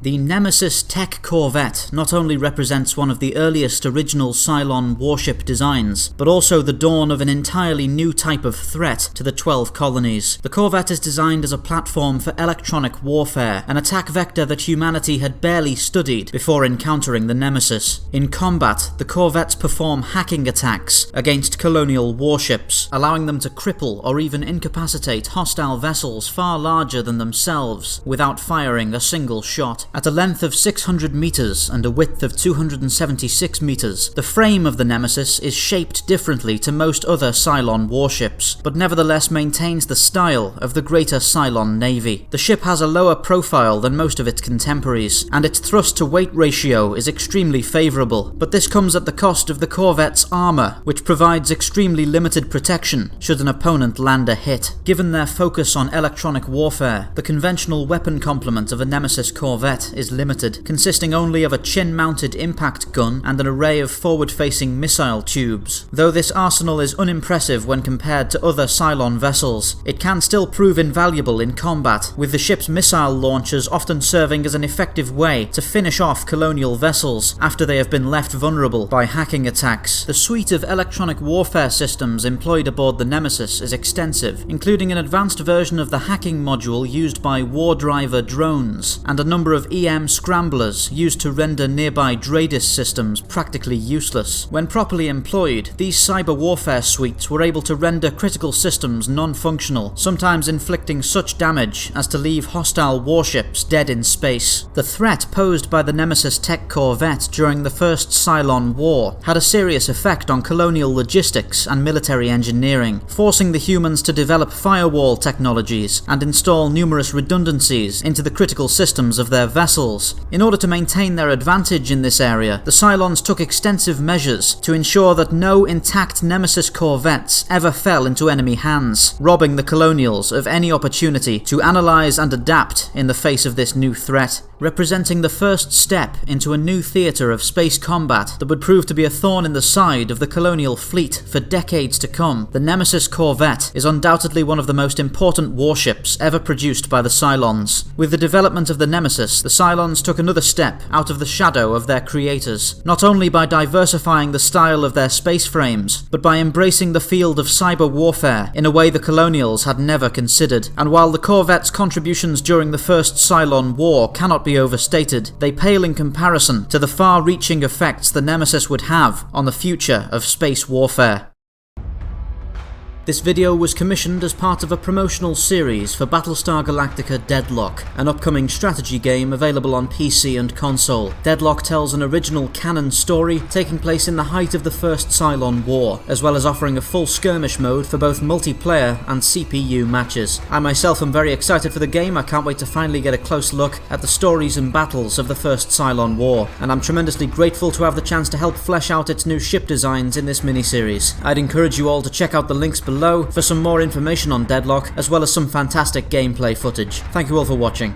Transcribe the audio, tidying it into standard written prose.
The Nemesis Tech Corvette not only represents one of the earliest original Cylon warship designs, but also the dawn of an entirely new type of threat to the 12 colonies. The Corvette is designed as a platform for electronic warfare, an attack vector that humanity had barely studied before encountering the Nemesis. In combat, the Corvettes perform hacking attacks against colonial warships, allowing them to cripple or even incapacitate hostile vessels far larger than themselves without firing a single shot. At a length of 600 meters and a width of 276 meters, the frame of the Nemesis is shaped differently to most other Cylon warships, but nevertheless maintains the style of the greater Cylon Navy. The ship has a lower profile than most of its contemporaries, and its thrust-to-weight ratio is extremely favourable, but this comes at the cost of the Corvette's armour, which provides extremely limited protection should an opponent land a hit. Given their focus on electronic warfare, the conventional weapon complement of a Nemesis Corvette is limited, consisting only of a chin-mounted impact gun and an array of forward-facing missile tubes. Though this arsenal is unimpressive when compared to other Cylon vessels, it can still prove invaluable in combat, with the ship's missile launchers often serving as an effective way to finish off colonial vessels after they have been left vulnerable by hacking attacks. The suite of electronic warfare systems employed aboard the Nemesis is extensive, including an advanced version of the hacking module used by war driver drones, and a number of EM scramblers used to render nearby DRADIS systems practically useless. When properly employed, these cyber warfare suites were able to render critical systems non-functional, sometimes inflicting such damage as to leave hostile warships dead in space. The threat posed by the Nemesis Tech Corvette during the First Cylon War had a serious effect on colonial logistics and military engineering, forcing the humans to develop firewall technologies and install numerous redundancies into the critical systems of their vessels. In order to maintain their advantage in this area, the Cylons took extensive measures to ensure that no intact Nemesis Corvettes ever fell into enemy hands, robbing the colonials of any opportunity to analyze and adapt in the face of this new threat, representing the first step into a new theater of space combat that would prove to be a thorn in the side of the colonial fleet for decades to come. The Nemesis Corvette is undoubtedly one of the most important warships ever produced by the Cylons. With the development of the Nemesis, the Cylons took another step out of the shadow of their creators, not only by diversifying the style of their space frames, but by embracing the field of cyber warfare in a way the colonials had never considered. And while the Corvette's contributions during the First Cylon War cannot be overstated, they pale in comparison to the far-reaching effects the Nemesis would have on the future of space warfare. This video was commissioned as part of a promotional series for Battlestar Galactica Deadlock, an upcoming strategy game available on PC and console. Deadlock tells an original canon story taking place in the height of the First Cylon War, as well as offering a full skirmish mode for both multiplayer and CPU matches. I myself am very excited for the game. I can't wait to finally get a close look at the stories and battles of the First Cylon War, and I'm tremendously grateful to have the chance to help flesh out its new ship designs in this miniseries. I'd encourage you all to check out the links below for some more information on Deadlock, as well as some fantastic gameplay footage. Thank you all for watching.